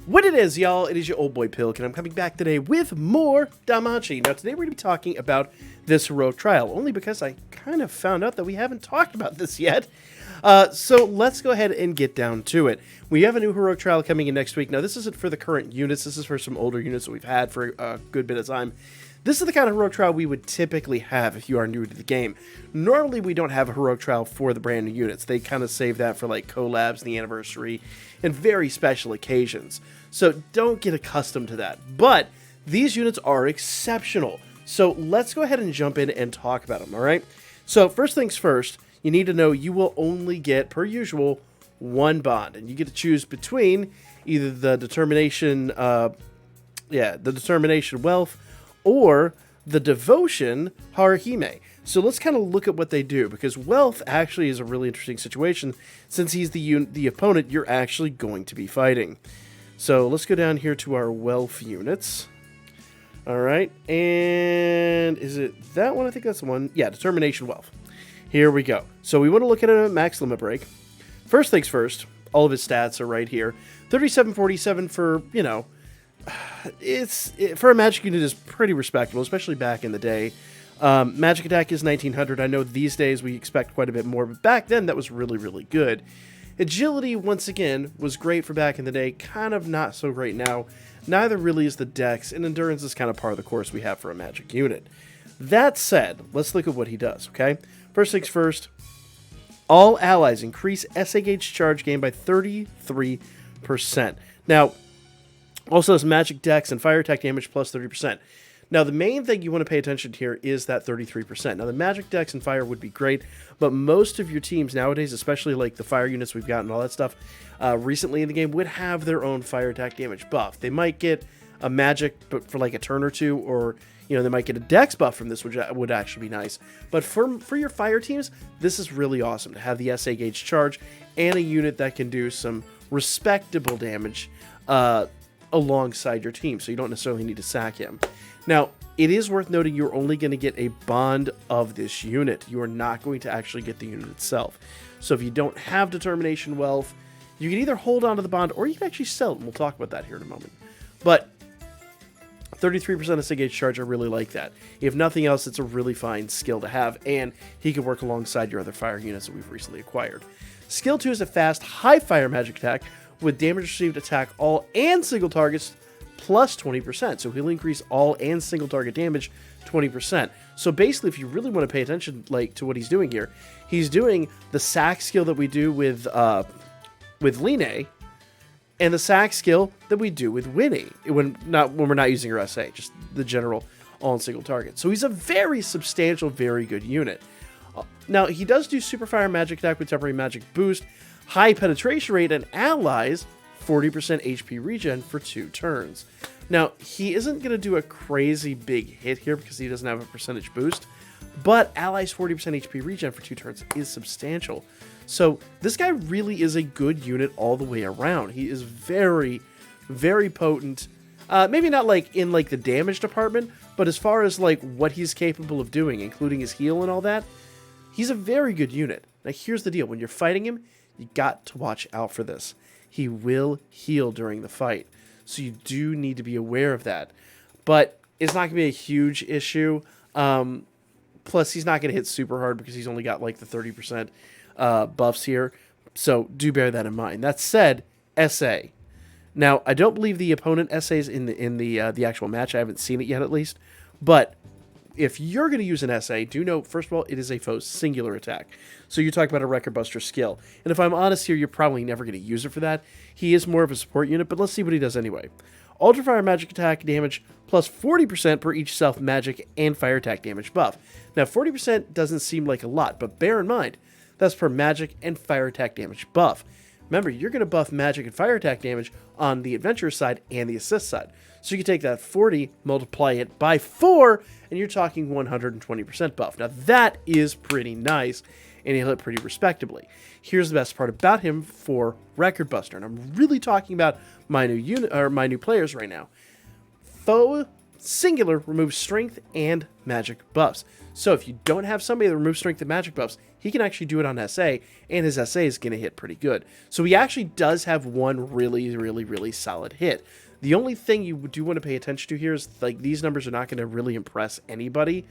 What it is, y'all, it is your old boy Pilk, and I'm coming back today with more Danmachi. Now, today we're going to be talking about this heroic trial, only because I kind of found out that we haven't talked about this yet. So let's go ahead and get down to it. We have a new heroic trial coming in next week. Now, this isn't for the current units. This is for some older units that we've had for a good bit of time. This is the kind of heroic trial we would typically have if you are new to the game. Normally, we don't have a heroic trial for the brand new units. They kind of save that for like collabs, the anniversary, and very special occasions. So don't get accustomed to that. But these units are exceptional. So let's go ahead and jump in and talk about them, all right? So first things first, you need to know you will only get, per usual, one bond. And you get to choose between either the Determination Welf or the Devotion Haruhime. So let's kind of look at what they do, because Welf actually is a really interesting situation since he's the opponent you're actually going to be fighting. So let's go down here to our Welf units. All right, and is it that one? I think that's the one. Yeah, Determination Welf. Here we go. So we want to look at a max limit break. First things first, all of his stats are right here. 3747 for, you know, for a magic unit is pretty respectable, especially back in the day. Magic attack is 1900. I know these days we expect quite a bit more, but back then that was really, really good. Agility, once again, was great for back in the day, kind of not so great now. Neither really is the dex, and endurance is kind of par of the course we have for a magic unit. That said, let's look at what he does, okay? First things first, all allies increase SA gauge charge gain by 33%. Now, also has magic dex and fire attack damage plus 30%. Now, the main thing you want to pay attention to here is that 33%. Now, the magic dex and fire would be great, but most of your teams nowadays, especially like the fire units we've got and all that stuff, recently in the game would have their own fire attack damage buff. They might get a magic but for like a turn or two, or they might get a dex buff from this, which would actually be nice. But for your fire teams, this is really awesome to have the SA gauge charge and a unit that can do some respectable damage alongside your team, so you don't necessarily need to sack him. Now, it is worth noting you're only going to get a bond of this unit. You are not going to actually get the unit itself. So if you don't have Determination Welf, you can either hold on to the bond or you can actually sell it, and we'll talk about that here in a moment. But 33% of SA gauge charge, I really like that. If nothing else, it's a really fine skill to have, and he can work alongside your other fire units that we've recently acquired. Skill 2 is a fast, high fire magic attack with damage received attack all and single targets plus 20%. So he'll increase all and single target damage 20%. So basically, if you really want to pay attention to what he's doing here, he's doing the sack skill that we do with Line, and the sack skill that we do with Winnie when we're not using her SA, just the general all and single target. So he's a very substantial, very good unit. Now, he does do super fire magic attack with temporary magic boost, high penetration rate, and allies 40% HP regen for 2 turns. Now, he isn't going to do a crazy big hit here because he doesn't have a percentage boost, but allies 40% HP regen for 2 turns is substantial. So this guy really is a good unit all the way around. He is very, very potent. Maybe not like in like the damage department, but as far as like what he's capable of doing, including his heal and all that, he's a very good unit. Now, here's the deal. When you're fighting him, you got to watch out for this. He will heal during the fight, so you do need to be aware of that. But it's not going to be a huge issue. Plus, he's not going to hit super hard because he's only got like the 30% buffs here. So do bear that in mind. That said, SA. Now, I don't believe the opponent SAs in the actual match. I haven't seen it yet, at least. But if you're going to use an SA, do know, first of all, it is a foe's singular attack. So you're talking about a Record Buster skill. And if I'm honest here, you're probably never going to use it for that. He is more of a support unit, but let's see what he does anyway. Ultra Fire Magic Attack damage plus 40% per each self magic and fire attack damage buff. Now, 40% doesn't seem like a lot, but bear in mind, that's per magic and fire attack damage buff. Remember, you're going to buff magic and fire attack damage on the adventure side and the assist side. So you can take that 40, multiply it by 4, and you're talking 120% buff. Now, that is pretty nice, and he'll hit pretty respectably. Here's the best part about him for Record Buster, and I'm really talking about my new unit or my new players right now. Foe singular, removes strength and magic buffs. So if you don't have somebody that removes strength and magic buffs, he can actually do it on SA, and his SA is going to hit pretty good. So he actually does have one really, really, really solid hit. The only thing you do want to pay attention to here is, like, these numbers are not going to really impress anybody.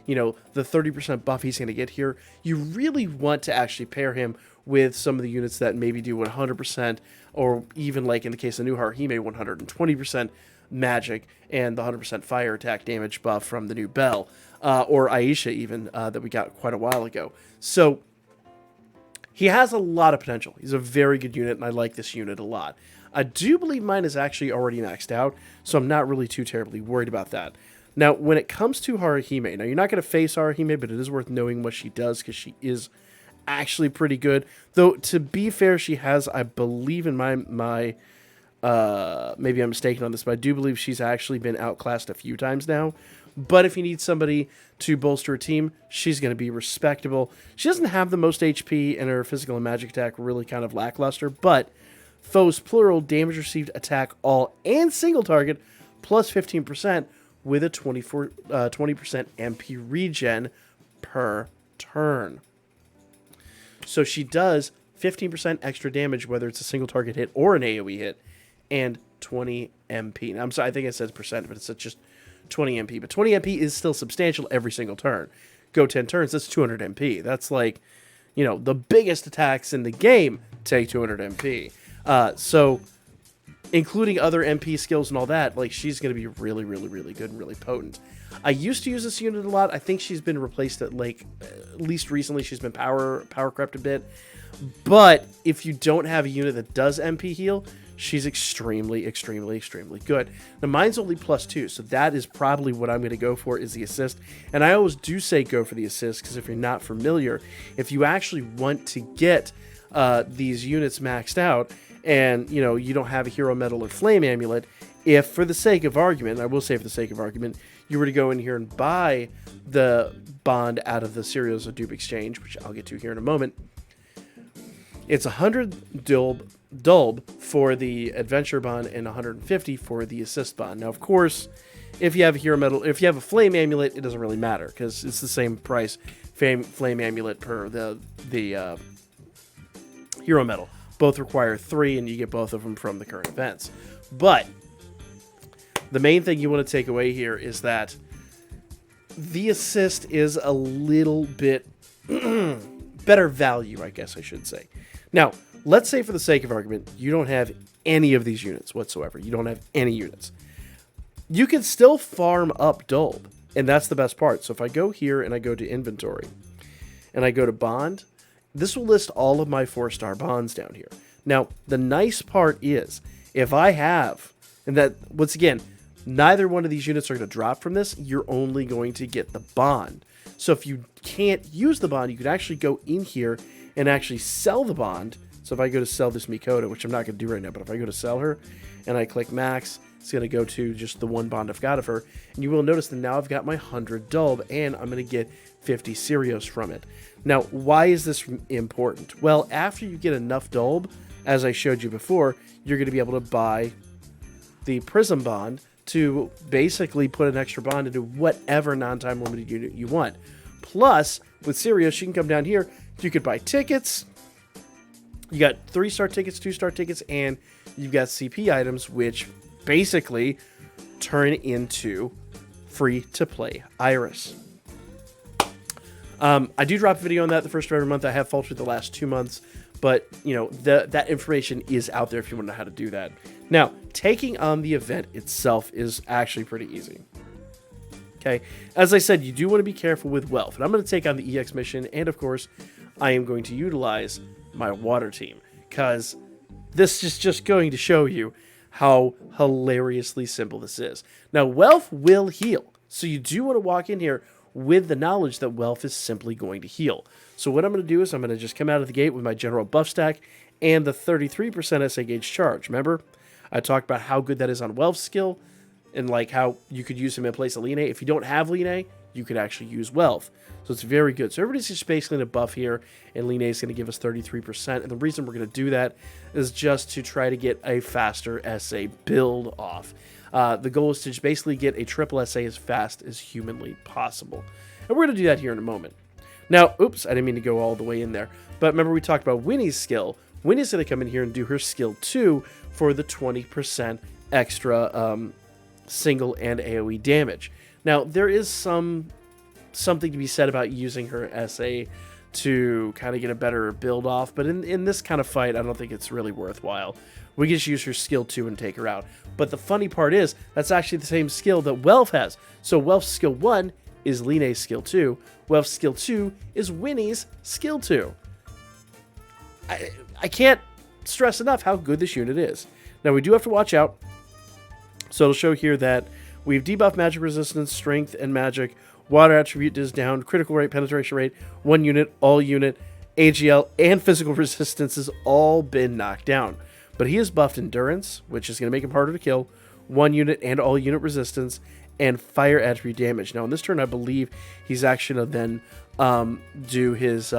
You know, the 30% buff he's going to get here, you really want to actually pair him with some of the units that maybe do 100%, or even, like in the case of new Haruhime, 120% magic and the 100% fire attack damage buff from the new Bell, or Aisha even, that we got quite a while ago. So he has a lot of potential. He's a very good unit, and I like this unit a lot. I do believe mine is actually already maxed out, so I'm not really too terribly worried about that. Now, when it comes to Haruhime, now you're not going to face Haruhime, but it is worth knowing what she does, because she is actually pretty good. Though, to be fair, she has, I believe in my maybe I'm mistaken on this, but I do believe she's actually been outclassed a few times now. But if you need somebody to bolster a team, she's going to be respectable. She doesn't have the most HP, and her physical and magic attack really kind of lackluster, but foes plural, damage received, attack all, and single target, plus 15% with a 20% MP regen per turn. So she does 15% extra damage, whether it's a single target hit or an AoE hit, and 20 MP. Now, I'm sorry, I think it says percent, but it's just 20 MP. But 20 MP is still substantial every single turn. Go 10 turns, that's 200 MP. That's like, you know, the biggest attacks in the game take 200 MP. So, including other MP skills and all that, like, she's going to be really, really, really good and really potent. I used to use this unit a lot. I think she's been replaced at, like, at least recently she's been power crept a bit. But if you don't have a unit that does MP heal, she's extremely, extremely, extremely good. Now, mine's only +2, so that is probably what I'm going to go for, is the assist. And I always do say go for the assist, because if you're not familiar, if you actually want to get these units maxed out, and, you know, you don't have a hero medal or flame amulet, if, for the sake of argument, I will say for the sake of argument, you were to go in here and buy the bond out of the Serials of Dupe exchange, which I'll get to here in a moment, it's 100 Dulb for the adventure bond and 150 for the assist bond. Now, of course, if you have a hero medal, if you have a flame amulet, it doesn't really matter, because it's the same price, flame amulet per the hero medal. Both require 3, and you get both of them from the current events. But the main thing you want to take away here is that the assist is a little bit better value, I guess I should say. Now, let's say for the sake of argument, you don't have any of these units whatsoever. You don't have any units. You can still farm up Dulb, and that's the best part. So if I go here and I go to inventory, and I go to bond, this will list all of my 4-star bonds down here. Now, the nice part is, if I have, and that, once again, neither one of these units are going to drop from this, you're only going to get the bond. So if you can't use the bond, you could actually go in here and actually sell the bond. So if I go to sell this Mikoto, which I'm not going to do right now, but if I go to sell her, and I click max, it's going to go to just the one bond I've got of her, and you will notice that now I've got my 100 Dulb, and I'm going to get 50 Serios from it. Now, why is this important? Well, after you get enough Dulb, as I showed you before, you're going to be able to buy the Prism Bond to basically put an extra bond into whatever non-time limited unit you want. Plus, with Serios, you can come down here, you could buy tickets. You got 3-star tickets, 2-star tickets, and you've got CP items, which basically turn into free-to-play Iris. I do drop a video on that the first of every month. I have faltered the last 2 months, but, you know, that information is out there if you want to know how to do that. Now, taking on the event itself is actually pretty easy. Okay, as I said, you do want to be careful with Welf, and I'm going to take on the EX mission, and of course, I am going to utilize my water team, because this is just going to show you how hilariously simple this is. Now, Welf will heal, so you do want to walk in here with the knowledge that Welf is simply going to heal. So what I'm going to do is I'm going to just come out of the gate with my general buff stack and the 33% SA gauge charge. Remember, I talked about how good that is on Welf's skill, and like how you could use him in place of Line. If you don't have Line, you could actually use Welf. So it's very good. So everybody's just basically in a buff here, and Line is going to give us 33%. And the reason we're going to do that is just to try to get a faster SA build off. The goal is to just basically get a triple SA as fast as humanly possible. And we're going to do that here in a moment. Now, oops, I didn't mean to go all the way in there. But remember we talked about Winnie's skill. Winnie's going to come in here and do her skill 2 for the 20% extra single and AoE damage. Now, there is something to be said about using her SA to kind of get a better build off, but in this kind of fight, I don't think it's really worthwhile. We can just use her skill 2 and take her out. But the funny part is, that's actually the same skill that Welf has. So Welf's skill 1 is Line's skill 2. Welf's skill 2 is Winnie's skill 2. I can't stress enough how good this unit is. Now, we do have to watch out. So it'll show here that we've debuffed magic resistance, strength, and magic. Water attribute is down. Critical rate, penetration rate, 1 unit, all unit, AGL, and physical resistance has all been knocked down. But he has buffed endurance, which is going to make him harder to kill, 1 unit and all unit resistance, and fire attribute damage. Now, in this turn, I believe he's actually going to then do his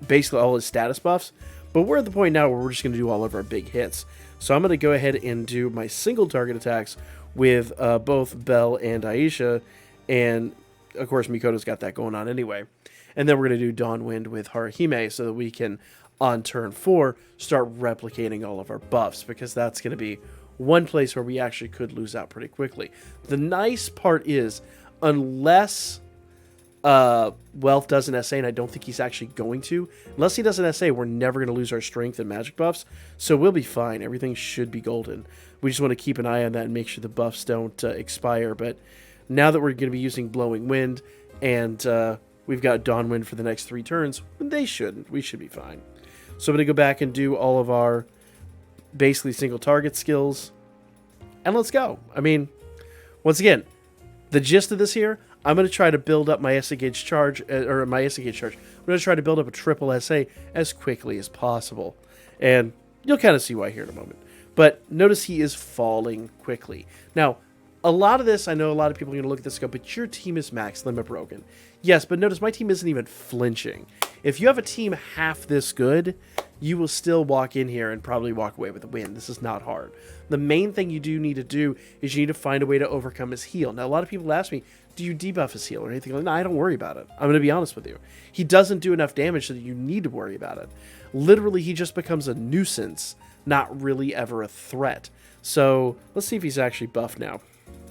basically all his status buffs. But we're at the point now where we're just going to do all of our big hits. So I'm going to go ahead and do my single target attacks with both Belle and Aisha. And, of course, Mikoto's got that going on anyway. And then we're going to do Dawnwind with Haruhime so that we can, on turn 4, start replicating all of our buffs. Because that's going to be one place where we actually could lose out pretty quickly. The nice part is, unless Welf does an SA, and I don't think he's actually going to. Unless he does an SA, we're never going to lose our strength and magic buffs, so we'll be fine. Everything should be golden. We just want to keep an eye on that and make sure the buffs don't expire, but now that we're going to be using Blowing Wind, and we've got Dawnwind for the next 3 turns, they shouldn't. We should be fine. So I'm going to go back and do all of our basically single target skills, and let's go. I mean, once again, the gist of this here, I'm going to try to build up my SA gauge charge, I'm going to try to build up a triple SA as quickly as possible. And you'll kind of see why here in a moment. But notice he is falling quickly. Now, a lot of this, I know a lot of people are going to look at this and go, but your team is max limit broken. Yes, but notice my team isn't even flinching. If you have a team half this good, you will still walk in here and probably walk away with a win. This is not hard. The main thing you do need to do is you need to find a way to overcome his heal. Now, a lot of people ask me, do you debuff his heal or anything like that? No, I don't worry about it. I'm going to be honest with you. He doesn't do enough damage so that you need to worry about it. Literally, he just becomes a nuisance, not really ever a threat. So, let's see if he's actually buffed now.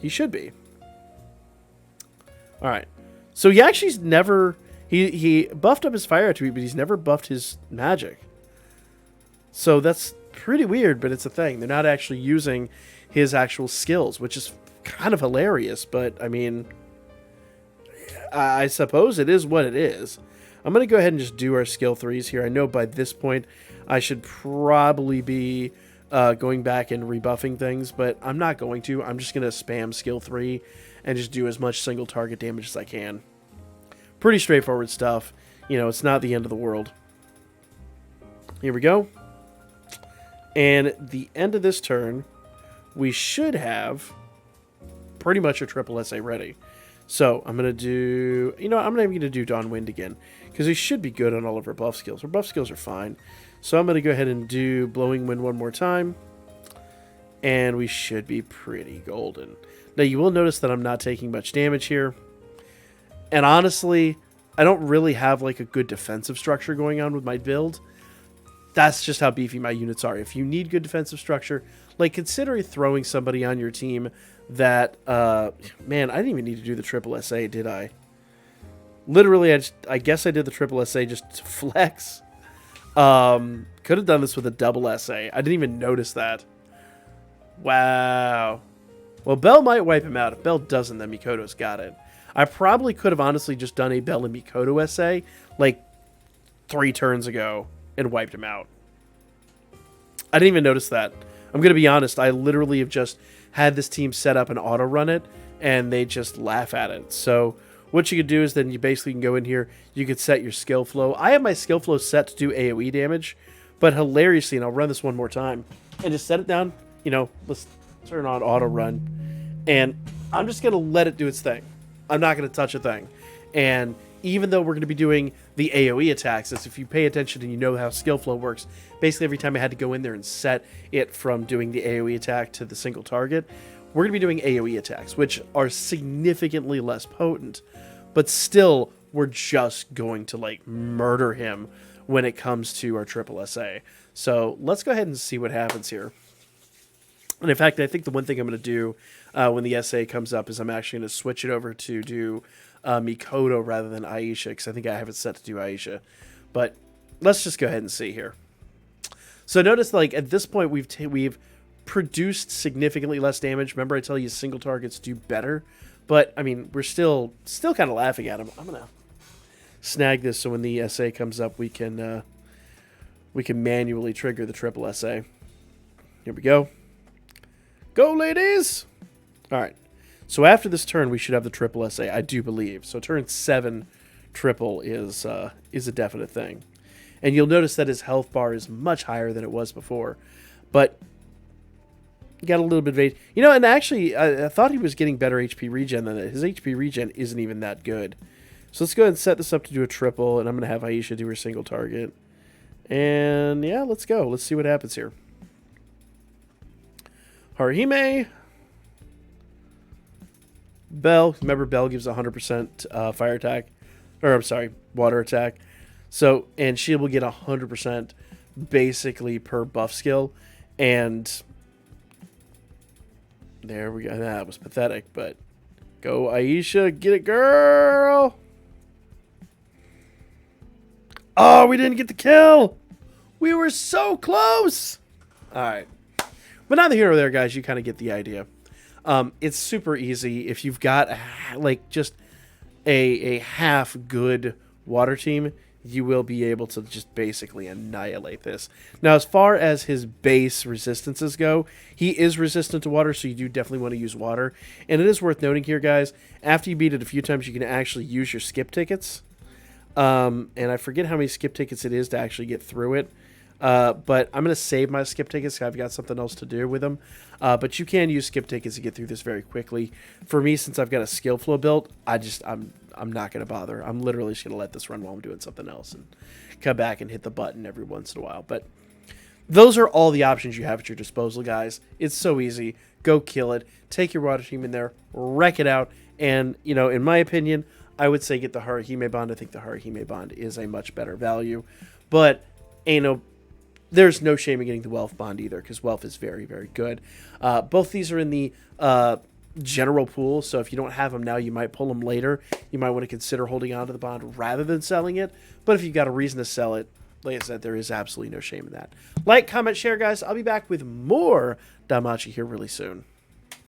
He should be. Alright. So, he actually's never... He buffed up his fire attribute, but he's never buffed his magic. So, that's pretty weird, but it's a thing. They're not actually using his actual skills, which is kind of hilarious, but, I mean... I suppose it is what it is. I'm going to go ahead and just do our skill 3s here. I know by this point I should probably be going back and rebuffing things, but I'm not going to. I'm just going to spam skill 3 and just do as much single target damage as I can. Pretty straightforward stuff. You know, it's not the end of the world. Here we go. And the end of this turn, we should have pretty much a triple SA ready. So, I'm going to do... You know, I'm not even going to do Dawnwind again, because we should be good on all of our buff skills. Our buff skills are fine. So, I'm going to go ahead and do Blowing Wind one more time, and we should be pretty golden. Now, you will notice that I'm not taking much damage here, and honestly, I don't really have, like, a good defensive structure going on with my build. That's just how beefy my units are. If you need good defensive structure, like, consider throwing somebody on your team that, man, I didn't even need to do the triple SA, did I? Literally, I guess I did the triple SA just to flex. Could have done this with a double SA. I didn't even notice that. Wow. Well, Belle might wipe him out. If Belle doesn't, then Mikoto's got it. I probably could have honestly just done a Belle and Mikoto SA, like, 3 turns ago, and wiped him out. I didn't even notice that. I'm going to be honest, I literally have just had this team set up and auto-run it, and they just laugh at it. So what you could do is then you basically can go in here, you could set your skill flow. I have my skill flow set to do AoE damage, but hilariously, and I'll run this one more time, and just set it down, you know, let's turn on auto-run, and I'm just going to let it do its thing. I'm not going to touch a thing. And even though we're going to be doing the AoE attacks, as if you pay attention and you know how skill flow works, basically every time I had to go in there and set it from doing the AoE attack to the single target, we're going to be doing AoE attacks, which are significantly less potent, but still we're just going to like murder him when it comes to our triple SA. So let's go ahead and see what happens here. And in fact, I think the one thing I'm going to do when the SA comes up is I'm actually going to switch it over to do Mikoto rather than Aisha, because I think I have it set to do Aisha. But let's just go ahead and see here. So notice, like, at this point, we've produced significantly less damage. Remember, I tell you single targets do better. But, I mean, we're still kind of laughing at him. I'm going to snag this so when the SA comes up, we can manually trigger the triple SA. Here we go. Go, ladies! All right. So after this turn, we should have the triple SA, I do believe. So turn 7 triple is a definite thing. And you'll notice that his health bar is much higher than it was before. But you got a little bit of... You know, and actually, I thought he was getting better HP regen than that. His HP regen isn't even that good. So let's go ahead and set this up to do a triple, and I'm going to have Aisha do her single target. And yeah, let's go. Let's see what happens here. Haruhime. Bell. Remember, Bell gives 100% fire attack. Or, I'm sorry, water attack. So, and she will get 100% basically per buff skill. And there we go. That was pathetic, but go, Aisha. Get it, girl. Oh, we didn't get the kill. We were so close. All right. But neither here nor there, guys. You kind of get the idea. It's super easy. If you've got like just a half good water team, you will be able to just basically annihilate this. Now, as far as his base resistances go, he is resistant to water, so you do definitely want to use water. And it is worth noting here, guys, after you beat it a few times, you can actually use your skip tickets. And I forget how many skip tickets it is to actually get through it. But I'm going to save my skip tickets. I've got something else to do with them. But you can use skip tickets to get through this very quickly. For me, since I've got a skill flow built, I'm not going to bother. I'm literally just going to let this run while I'm doing something else and come back and hit the button every once in a while. But those are all the options you have at your disposal, guys. It's so easy. Go kill it. Take your water team in there. Wreck it out. And, you know, in my opinion, I would say get the Haruhime bond. I think the Haruhime bond is a much better value. But there's no shame in getting the Welf bond either, because Welf is very, very good. Both these are in the general pool, so if you don't have them now, you might pull them later. You might want to consider holding on to the bond rather than selling it. But if you've got a reason to sell it, like I said, there is absolutely no shame in that. Like, comment, share, guys. I'll be back with more Danmachi here really soon.